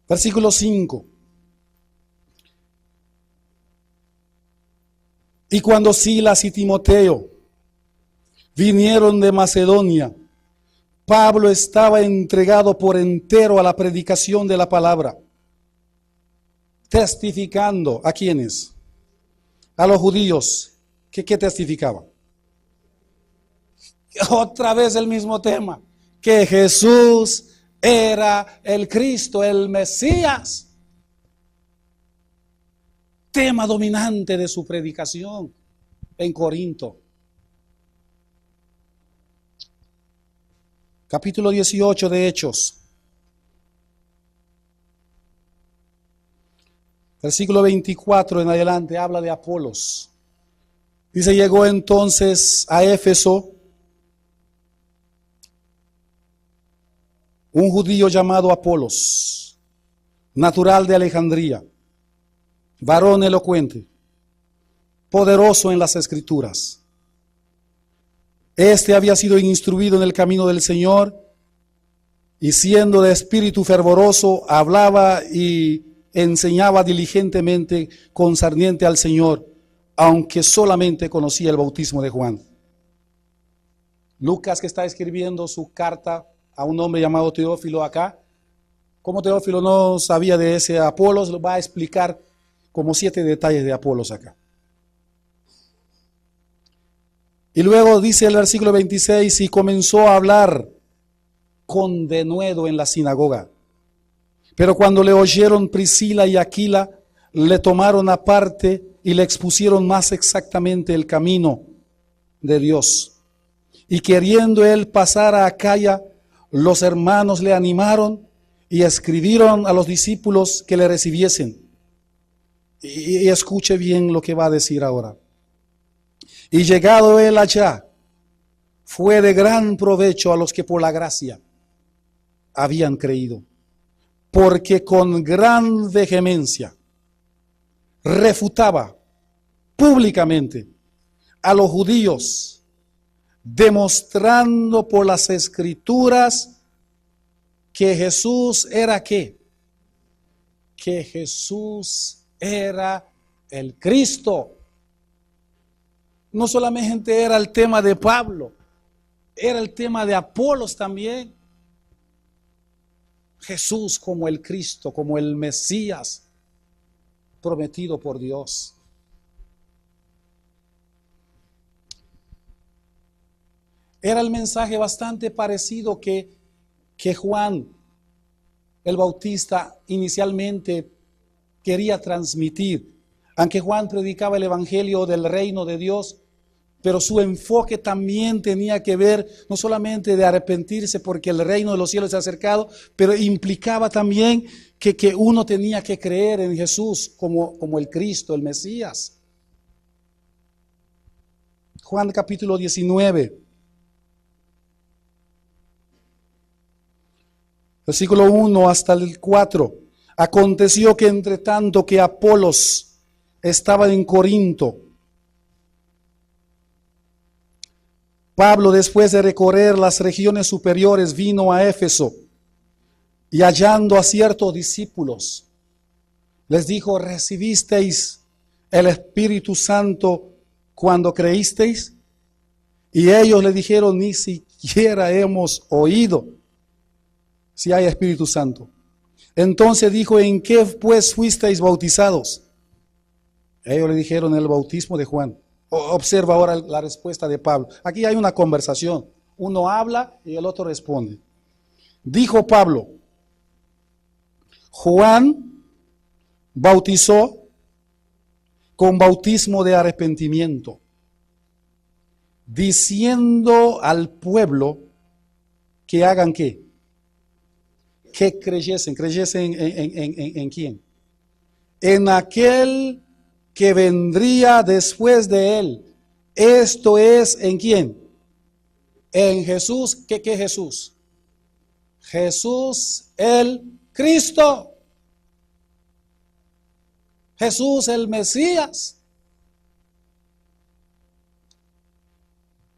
Versículo 5. Y cuando Silas y Timoteo vinieron de Macedonia, Pablo estaba entregado por entero a la predicación de la palabra, testificando ¿a quiénes? A los judíos. ¿Qué testificaba? Otra vez el mismo tema, que Jesús era el Cristo, el Mesías. Tema dominante de su predicación en Corinto. Capítulo 18 de Hechos. Versículo 24 en adelante habla de Apolos. Dice, llegó entonces a Éfeso un judío llamado Apolos, natural de Alejandría, varón elocuente, poderoso en las escrituras. Este había sido instruido en el camino del Señor y siendo de espíritu fervoroso, hablaba y enseñaba diligentemente concerniente al Señor, aunque solamente conocía el bautismo de Juan. Lucas, que está escribiendo su carta a un hombre llamado Teófilo acá, como Teófilo no sabía de ese Apolos, lo va a explicar como 7 detalles de Apolos acá. Y luego dice el versículo 26, y comenzó a hablar con denuedo en la sinagoga. Pero cuando le oyeron Priscila y Aquila, le tomaron aparte y le expusieron más exactamente el camino de Dios. Y queriendo él pasar a Acaya, los hermanos le animaron y escribieron a los discípulos que le recibiesen. Y escuche bien lo que va a decir ahora. Y llegado él allá, fue de gran provecho a los que por la gracia habían creído, porque con gran vehemencia refutaba públicamente a los judíos, demostrando por las escrituras que Jesús era ¿qué? que Jesús era el Cristo. No solamente era el tema de Pablo, era el tema de Apolos también. Jesús como el Cristo, como el Mesías prometido por Dios. Era el mensaje bastante parecido que Juan el Bautista inicialmente quería transmitir. Aunque Juan predicaba el evangelio del reino de Dios, pero su enfoque también tenía que ver no solamente de arrepentirse porque el reino de los cielos se ha acercado, pero implicaba también que uno tenía que creer en Jesús como el Cristo, el Mesías. Juan capítulo 19. Versículo 1 hasta el 4. Aconteció que entre tanto que Apolos estaba en Corinto, Pablo, después de recorrer las regiones superiores, vino a Éfeso y hallando a ciertos discípulos, les dijo: ¿recibisteis el Espíritu Santo cuando creísteis? Y ellos le dijeron: ni siquiera hemos oído si hay Espíritu Santo. Entonces dijo: ¿en qué pues fuisteis bautizados? Ellos le dijeron: el bautismo de Juan. Observa ahora la respuesta de Pablo. Aquí hay una conversación. Uno habla y el otro responde. Dijo Pablo: Juan bautizó con bautismo de arrepentimiento, diciendo al pueblo que hagan ¿qué? Que creyesen. ¿Creyesen en quién? En aquel que vendría después de él. Esto es, ¿en quién? En Jesús. ¿Qué Jesús? Jesús el Cristo. Jesús el Mesías.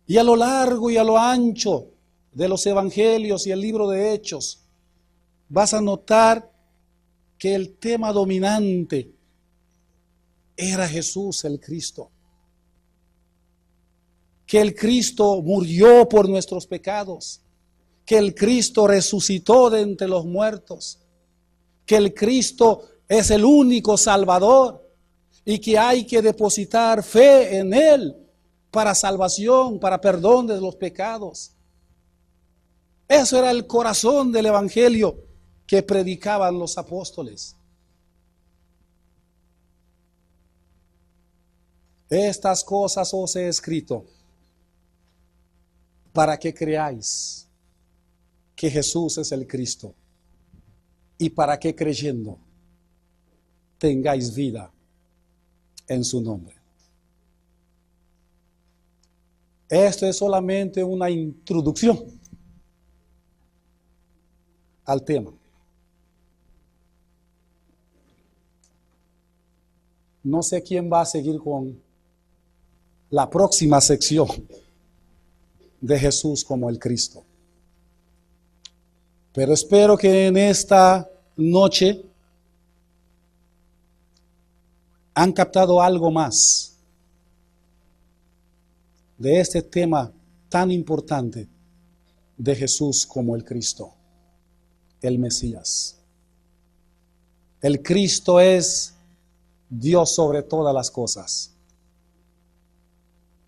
Y a lo largo y a lo ancho de los evangelios y el libro de Hechos, vas a notar que el tema dominante era Jesús el Cristo. Que el Cristo murió por nuestros pecados. Que el Cristo resucitó de entre los muertos. Que el Cristo es el único Salvador. Y que hay que depositar fe en Él para salvación, para perdón de los pecados. Eso era el corazón del evangelio que predicaban los apóstoles. Estas cosas os he escrito para que creáis que Jesús es el Cristo y para que creyendo tengáis vida en su nombre. Esto es solamente una introducción al tema. No sé quién va a seguir con la próxima sección de Jesús como el Cristo. Pero espero que en esta noche han captado algo más de este tema tan importante de Jesús como el Cristo, el Mesías. El Cristo es Dios sobre todas las cosas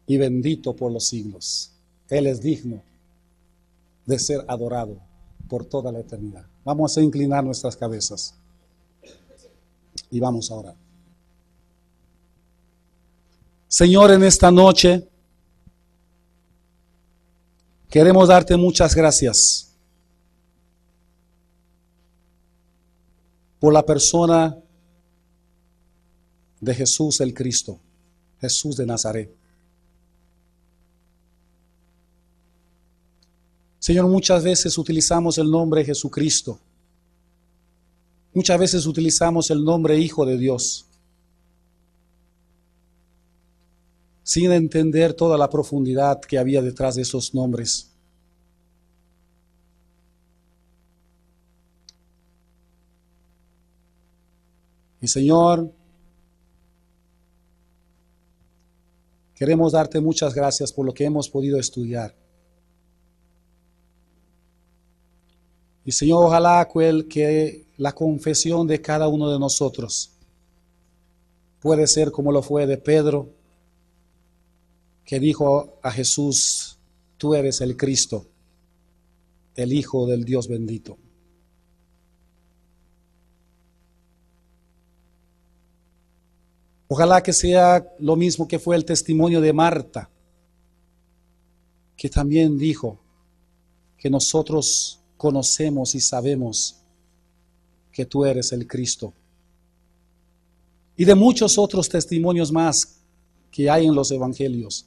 y bendito por los siglos. Él es digno de ser adorado por toda la eternidad. Vamos a inclinar nuestras cabezas y vamos a orar. Señor, en esta noche queremos darte muchas gracias por la persona de Jesús el Cristo, Jesús de Nazaret. Señor, muchas veces utilizamos el nombre Jesucristo. Muchas veces utilizamos el nombre Hijo de Dios, sin entender toda la profundidad que había detrás de esos nombres. Y Señor, queremos darte muchas gracias por lo que hemos podido estudiar. Y Señor, ojalá que la confesión de cada uno de nosotros puede ser como lo fue de Pedro, que dijo a Jesús: tú eres el Cristo, el Hijo del Dios bendito. Ojalá que sea lo mismo que fue el testimonio de Marta, que también dijo que nosotros conocemos y sabemos que tú eres el Cristo. Y de muchos otros testimonios más que hay en los evangelios,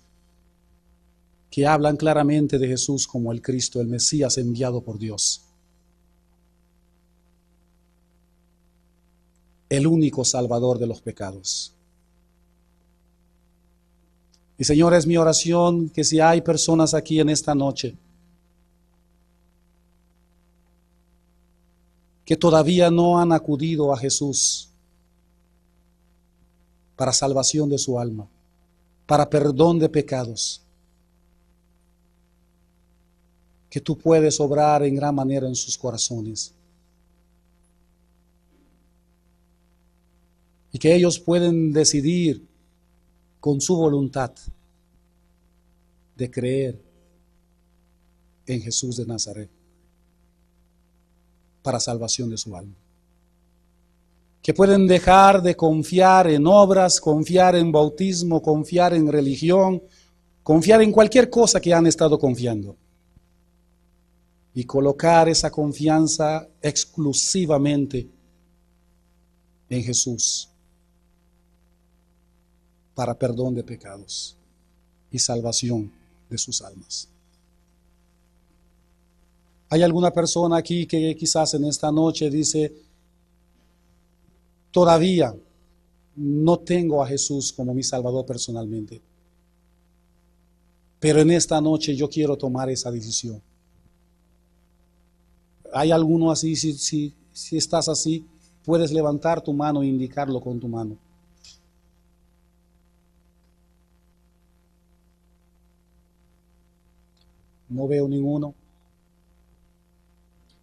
que hablan claramente de Jesús como el Cristo, el Mesías enviado por Dios. El único Salvador de los pecados. Y Señor, es mi oración que si hay personas aquí en esta noche que todavía no han acudido a Jesús para salvación de su alma, para perdón de pecados, que tú puedes obrar en gran manera en sus corazones. Y que ellos pueden decidir con su voluntad de creer en Jesús de Nazaret para salvación de su alma. Que pueden dejar de confiar en obras, confiar en bautismo, confiar en religión, confiar en cualquier cosa que han estado confiando. Y colocar esa confianza exclusivamente en Jesús para perdón de pecados y salvación de sus almas. ¿Hay alguna persona aquí que quizás en esta noche dice: todavía no tengo a Jesús como mi Salvador personalmente, pero en esta noche yo quiero tomar esa decisión? ¿Hay alguno así? Si estás así, puedes levantar tu mano e indicarlo con tu mano. No veo ninguno.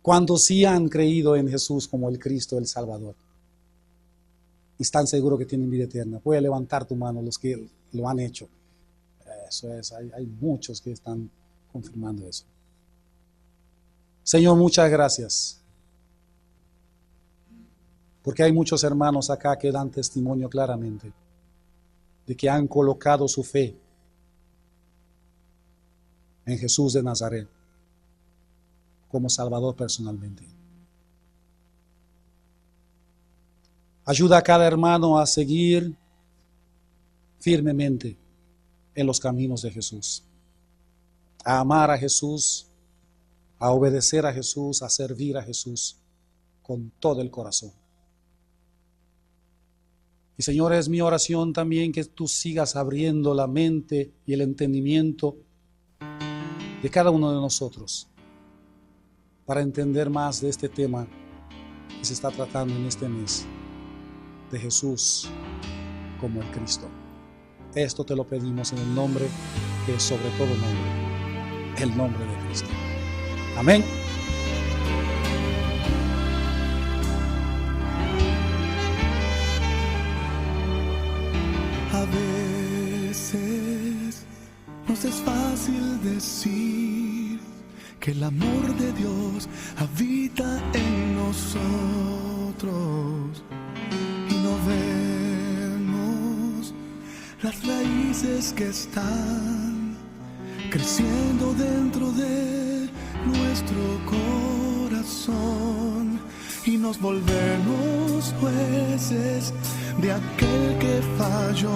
¿Cuántos sí han creído en Jesús como el Cristo, el Salvador? Y están seguros que tienen vida eterna. Puede levantar tu mano los que lo han hecho. Eso es, hay muchos que están confirmando eso. Señor, muchas gracias. Porque hay muchos hermanos acá que dan testimonio claramente de que han colocado su fe en Jesús de Nazaret como Salvador personalmente. Ayuda a cada hermano a seguir firmemente en los caminos de Jesús, a amar a Jesús, a obedecer a Jesús, a servir a Jesús con todo el corazón. Y Señor, es mi oración también que tú sigas abriendo la mente y el entendimiento de cada uno de nosotros para entender más de este tema que se está tratando en este mes, de Jesús como el Cristo. Esto te lo pedimos en el nombre que es sobre todo nombre, el nombre de Cristo. Amén. A veces nos es fácil decir que el amor de Dios habita en nosotros y no vemos las raíces que están creciendo dentro de nuestro corazón y nos volvemos jueces de aquel que falló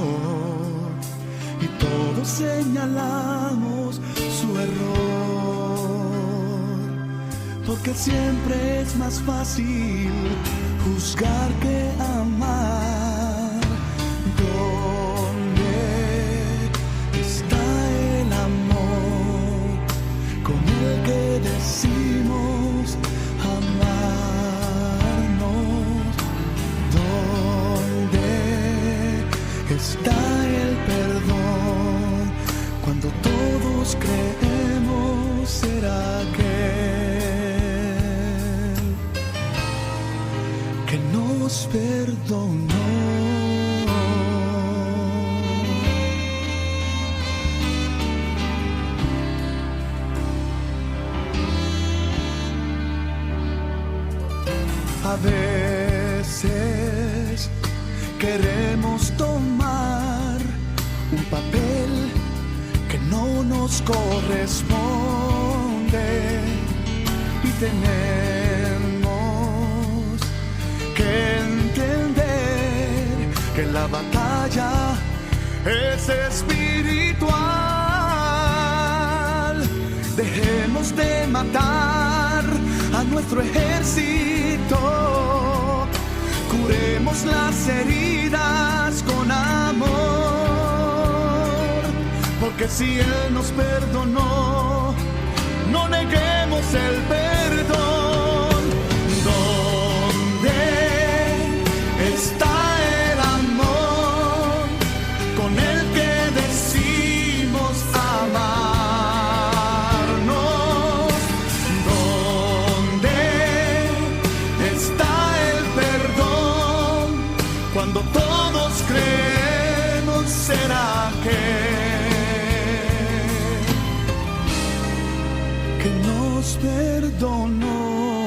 y todos señalamos su error, porque siempre es más fácil juzgar que amar. ¿Dónde está el amor con el que decimos amarnos? ¿Dónde está el perdón. Cuando todos creemos ser aquel que nos perdonó. A veces queremos tomar un papel que no nos corresponde y tenemos que entender que la batalla es espiritual. Dejemos de matar a nuestro ejército, curemos las heridas con amor, porque si Él nos perdonó, no neguemos el perdón. ¿Dónde está el amor con el que decimos amarnos? ¿Dónde está el perdón cuando todos creemos ser aquel que nos perdonó?